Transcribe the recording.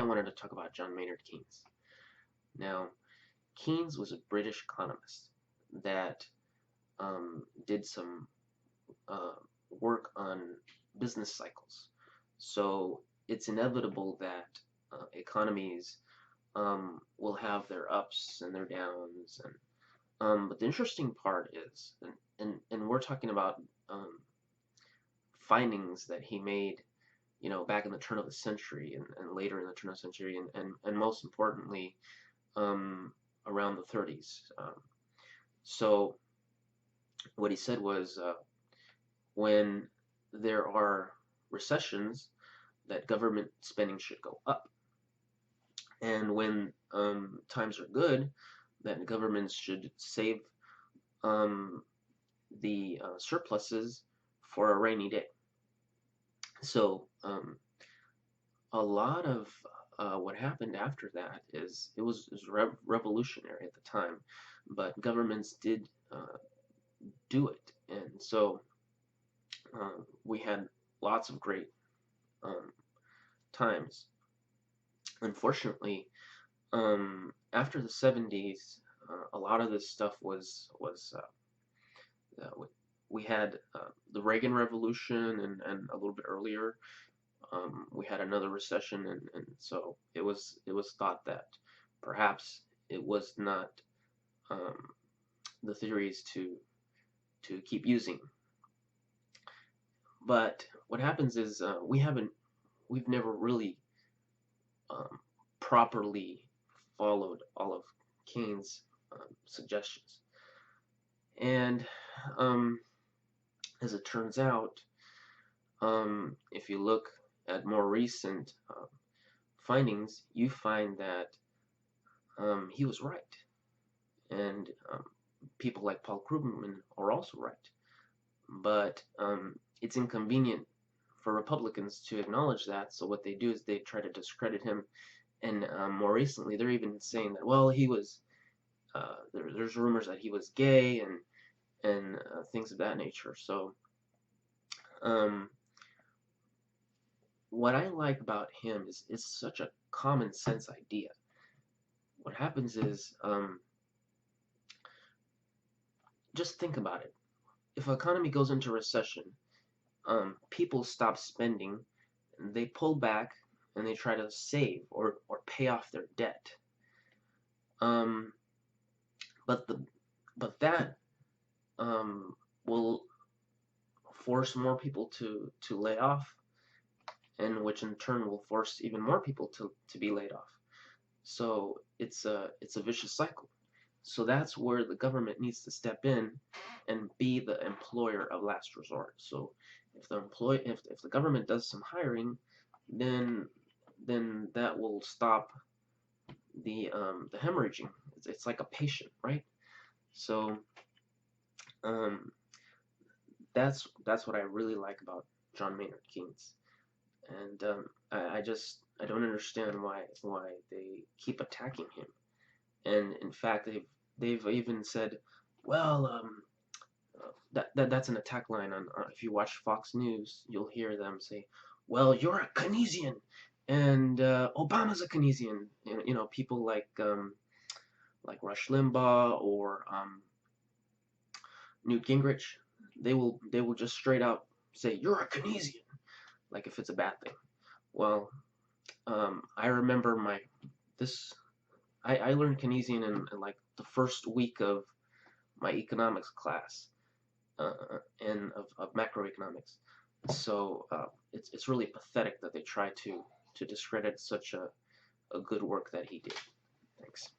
I wanted to talk about John Maynard Keynes. Now, Keynes was a British economist that did some uh, work on business cycles. So it's inevitable that economies will have their ups and their downs. But the interesting part is, and we're talking about findings that he made, back in the turn of the century and later in the turn of the century, and most importantly, around the 30s. So what he said was, when there are recessions, that government spending should go up, and when times are good, that governments should save the surpluses for a rainy day. So a lot of what happened after that is it was revolutionary at the time, but governments did do it, and so we had lots of great times. Unfortunately, after the 70s, a lot of this stuff was we had the Reagan Revolution, and a little bit earlier we had another recession, and so it was thought that perhaps it was not the theories to keep using. But what happens is we've never really properly followed all of Keynes' suggestions, and as it turns out, if you look at more recent findings, you find that he was right, and people like Paul Krugman are also right. But it's inconvenient for Republicans to acknowledge that, so what they do is they try to discredit him, and more recently they're even saying that, well, he was there's rumors that he was gay and things of that nature. So what I like about him is it's such a common sense idea. What happens is, just think about it. If an economy goes into recession, people stop spending, and they pull back, and they try to save or pay off their debt. But that will force more people to lay off, and which in turn will force even more people to be laid off. So it's a vicious cycle. So that's where the government needs to step in and be the employer of last resort. So if the government does some hiring, then that will stop the hemorrhaging. It's like a patient, right? So that's what I really like about John Maynard Keynes, and I don't understand why they keep attacking him. And in fact, they've even said, well, that's an attack line on if you watch Fox News, you'll hear them say, well, you're a Keynesian, and Obama's a Keynesian. People like Rush Limbaugh or Newt Gingrich, they will just straight out say you're a Keynesian, like if it's a bad thing. Well, I remember I learned Keynesian in like the first week of my economics class, and of macroeconomics. So it's really pathetic that they try to discredit such a good work that he did. Thanks.